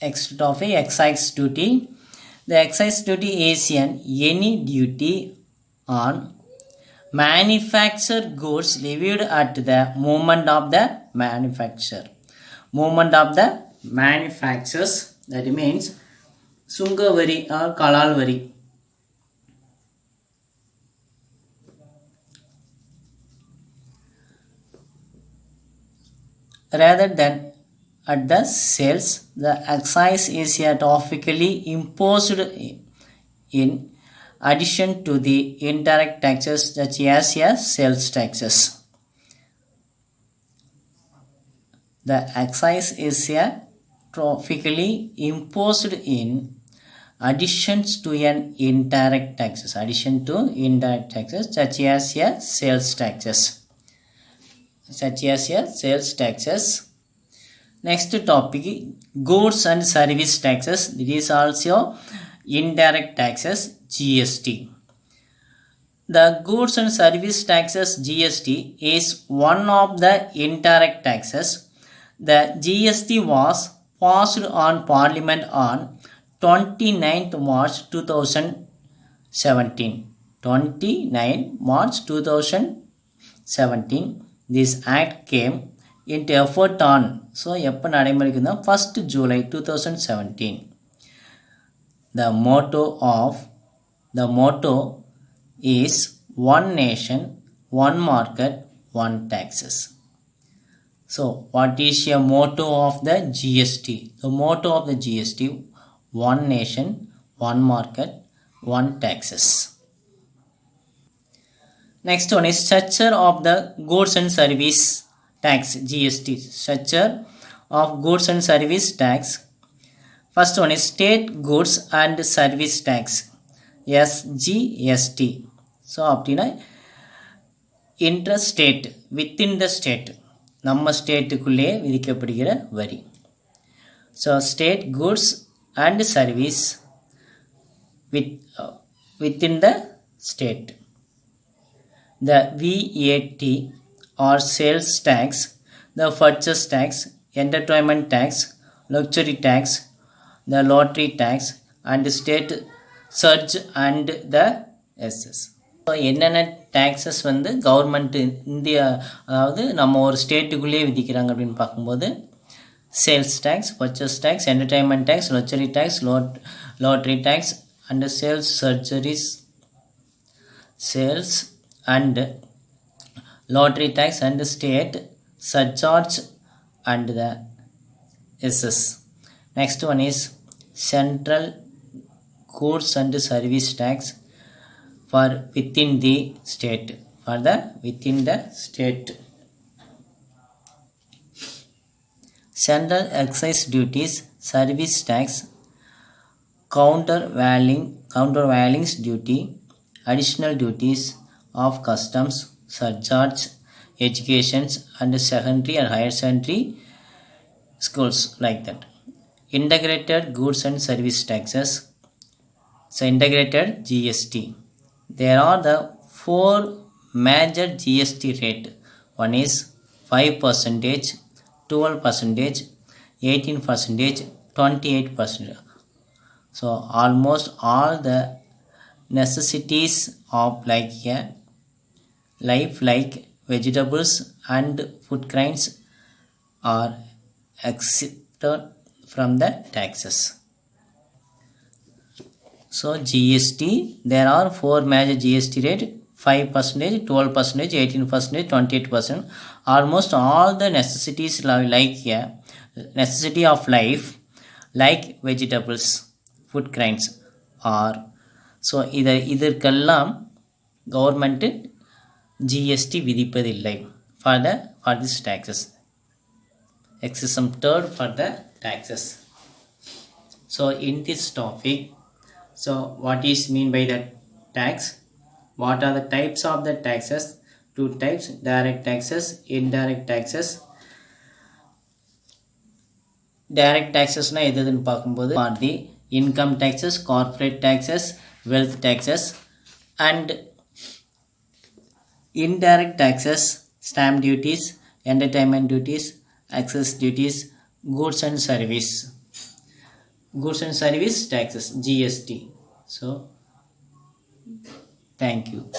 Next topic, excise duty. The excise duty is any duty on manufactured goods levied at the moment of the manufacture. Moment of the manufactures, that means Sungavari or Kalalvari. Rather than at the sales, the excise is topically imposed in addition to the indirect taxes such as sales taxes. The excise is topically imposed in addition to an indirect taxes, such as sales taxes. Next topic, goods and service taxes. It is also indirect taxes, GST. The goods and service taxes GST is one of the indirect taxes. The GST was passed on Parliament on 29th March 2017. 29 March 2017. This act came into effect on 1st July 2017. The motto is one nation, one market, one taxes. So what is the motto of the GST? The motto of the GST, one nation, one market, one taxes. Next one is structure of the goods and service tax, GST. Structure of goods and service tax. First one is state goods and service tax, SGST. So அப்படினா interstate, within the state, நம்ம ஸ்டேட்டுக்குள்ளே விதிக்கப்படுகிற வரி. So state goods and service within the state. The VAT or sales tax, the purchase tax, entertainment tax, luxury tax, the lottery tax, and state surge and the SS. So என்னென்ன taxes வந்து government India, அதாவது நம்ம ஒரு ஸ்டேட்டுக்குள்ளேயே விதிக்கிறாங்க அப்படின்னு பார்க்கும்போது sales tax, purchase tax, entertainment tax, luxury tax, lottery tax and sales and lottery tax and state surcharge and the SS. Next one is central goods and service tax for within the state. Central excise duties, service tax, countervailings duty, additional duties of customs, surcharge, educations and secondary and higher secondary schools, like that. Integrated goods and service taxes, so integrated GST. There are the 4 major GST rate. One is 5%, 12%, 18%, 28%. So almost all the necessities of life like vegetables and food grains are exempted from the taxes. So GST, there are 4 major GST rate: 5%, 12%, 18%, 28%. Almost all the necessities necessity of life like vegetables, food grains are. So இதற்கெல்லாம் government GST விதிப்பதில்லை for this taxes, exempted for the taxes. So in this topic, so what is mean by the tax? What are the types of the taxes? 2 types: direct taxes, indirect taxes. Direct taxes na எதுன்னு பார்க்கும்போது the income taxes, corporate taxes, wealth taxes, and indirect taxes, stamp duties, entertainment duties, access duties, goods and service. goods and service taxes, GST. So thank you.